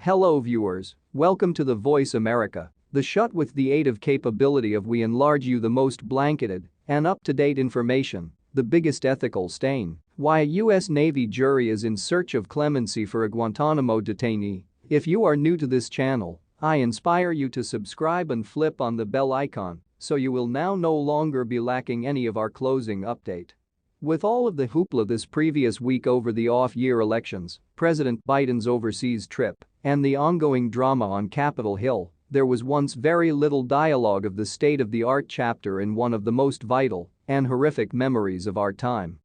Hello viewers, welcome to the Voice America, the shot with the aid of capability of we enlarge you the most blanketed and up-to-date information, the biggest ethical stain, why a U.S. Navy jury is in search of clemency for a Guantanamo detainee. If you are new to this channel, I inspire you to subscribe and flip on the bell icon so you will now no longer be lacking any of our closing update. With all of the hoopla this previous week over the off-year elections, President Biden's overseas trip, and the ongoing drama on Capitol Hill, there was once very little dialogue of the state-of-the-art chapter in one of the most vital and horrific memories of our time.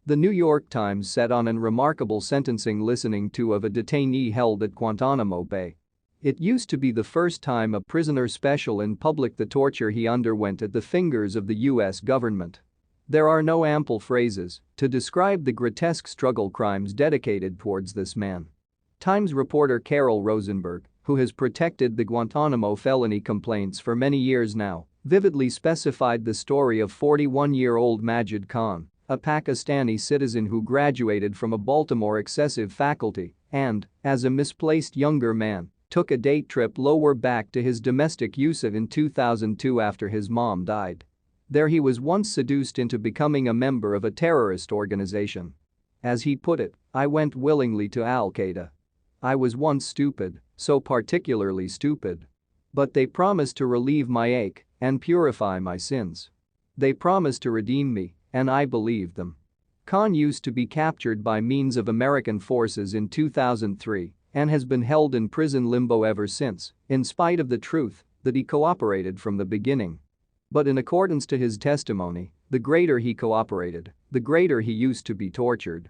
The New York Times set on an remarkable sentencing listening to of a detainee held at Guantanamo Bay. It used to be the first time a prisoner special in public the torture he underwent at the fingers of the U.S. government. There are no ample phrases to describe the grotesque struggle crimes dedicated towards this man. Times reporter Carol Rosenberg, who has protected the Guantanamo felony complaints for many years now, vividly specified the story of 41-year-old Mohammed Khan, a Pakistani citizen who graduated from a Baltimore excessive faculty and, as a misplaced younger man, took a day trip lower back to his domestic USAV in 2002 after his mom died. There he was once seduced into becoming a member of a terrorist organization. As he put it, "I went willingly to Al-Qaeda. I was once stupid, so particularly stupid. But they promised to relieve my ache and purify my sins. They promised to redeem me, and I believed them." Khan used to be captured by means of American forces in 2003 and has been held in prison limbo ever since, in spite of the truth that he cooperated from the beginning. But in accordance to his testimony, the greater he cooperated, the greater he used to be tortured.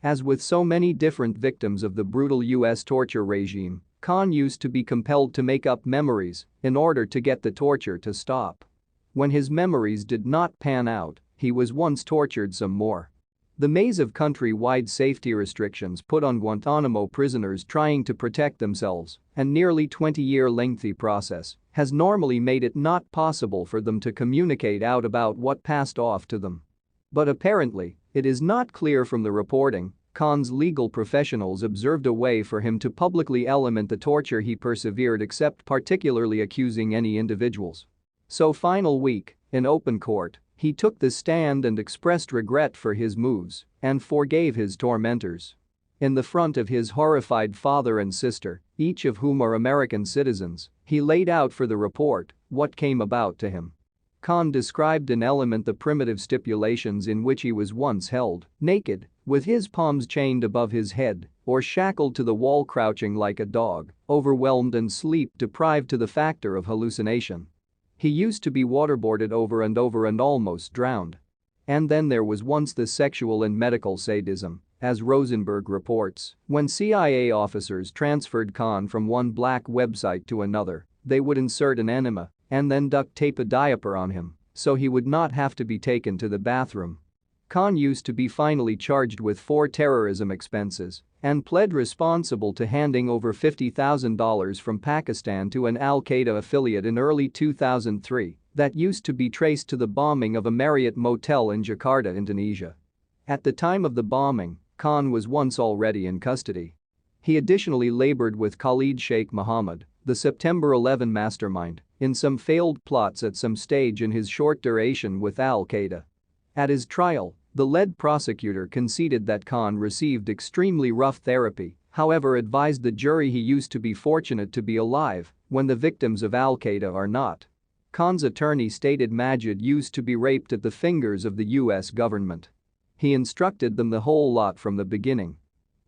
As with so many different victims of the brutal U.S. torture regime, Khan used to be compelled to make up memories in order to get the torture to stop. When his memories did not pan out, he was once tortured some more. The maze of country-wide safety restrictions put on Guantanamo prisoners trying to protect themselves, and nearly 20-year lengthy process, has normally made it not possible for them to communicate out about what passed off to them. But apparently, it is not clear from the reporting, Khan's legal professionals observed a way for him to publicly lament the torture he persevered except particularly accusing any individuals. So final week, in open court, he took the stand and expressed regret for his moves and forgave his tormentors. In the front of his horrified father and sister, each of whom are American citizens, he laid out for the report what came about to him. Khan described in element the primitive stipulations in which he was once held, naked, with his palms chained above his head, or shackled to the wall crouching like a dog, overwhelmed and sleep-deprived to the factor of hallucination. He used to be waterboarded over and almost drowned. And then there was once the sexual and medical sadism, as Rosenberg reports, when CIA officers transferred Khan from one black website to another, they would insert an enema and then duct tape a diaper on him so he would not have to be taken to the bathroom. Khan used to be finally charged with 4 terrorism expenses and pled responsible to handing over $50,000 from Pakistan to an Al-Qaeda affiliate in early 2003 that used to be traced to the bombing of a Marriott motel in Jakarta, Indonesia. At the time of the bombing, Khan was once already in custody. He additionally labored with Khalid Sheikh Mohammed, the September 11 mastermind, in some failed plots at some stage in his short duration with Al-Qaeda. At his trial, the lead prosecutor conceded that Khan received extremely rough therapy, however advised the jury he used to be fortunate to be alive when the victims of Al-Qaeda are not. Khan's attorney stated Majid used to be raped at the fingers of the U.S. government. He instructed them the whole lot from the beginning.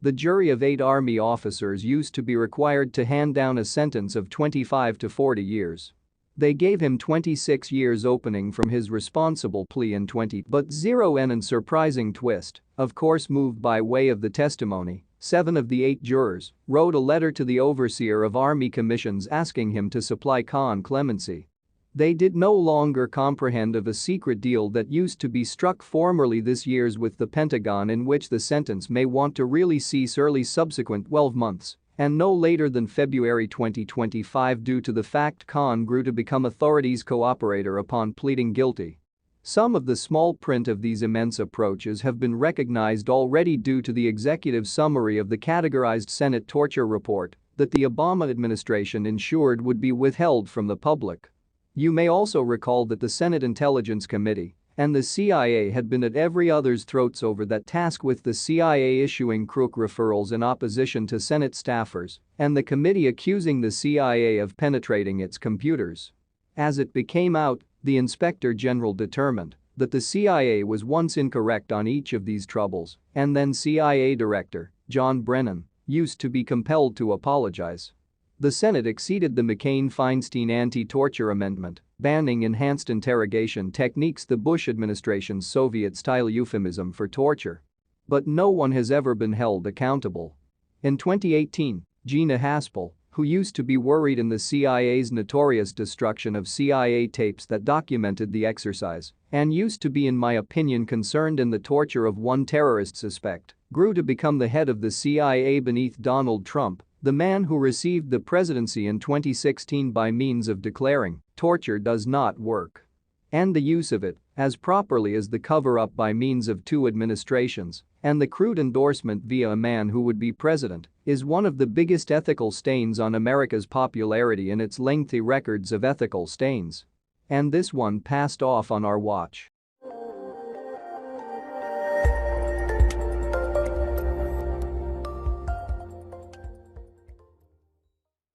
The jury of 8 Army officers used to be required to hand down a sentence of 25 to 40 years. They gave him 26 years opening from his responsible plea in 20 but 0 and surprising twist, of course moved by way of the testimony, 7 of the 8 jurors wrote a letter to the overseer of Army commissions asking him to supply Khan clemency. They did no longer comprehend of a secret deal that used to be struck formerly this year's with the Pentagon in which the sentence may want to really cease early subsequent 12 months and no later than February 2025 due to the fact Khan grew to become authorities' cooperator upon pleading guilty. Some of the small print of these immense approaches have been recognized already due to the executive summary of the categorized Senate torture report that the Obama administration ensured would be withheld from the public. You may also recall that the Senate Intelligence Committee and the CIA had been at every other's throats over that task, with the CIA issuing crook referrals in opposition to Senate staffers and the committee accusing the CIA of penetrating its computers. As it became out, the Inspector General determined that the CIA was once incorrect on each of these troubles, and then CIA Director John Brennan used to be compelled to apologize. The Senate exceeded the McCain-Feinstein anti-torture amendment, banning enhanced interrogation techniques, the Bush administration's Soviet-style euphemism for torture. But no one has ever been held accountable. In 2018, Gina Haspel, who used to be worried in the CIA's notorious destruction of CIA tapes that documented the exercise, and used to be, in my opinion, concerned in the torture of one terrorist suspect, grew to become the head of the CIA beneath Donald Trump, the man who received the presidency in 2016 by means of declaring torture does not work. And the use of it, as properly as the cover-up by means of two administrations, and the crude endorsement via a man who would be president, is one of the biggest ethical stains on America's popularity in its lengthy records of ethical stains. And this one passed off on our watch.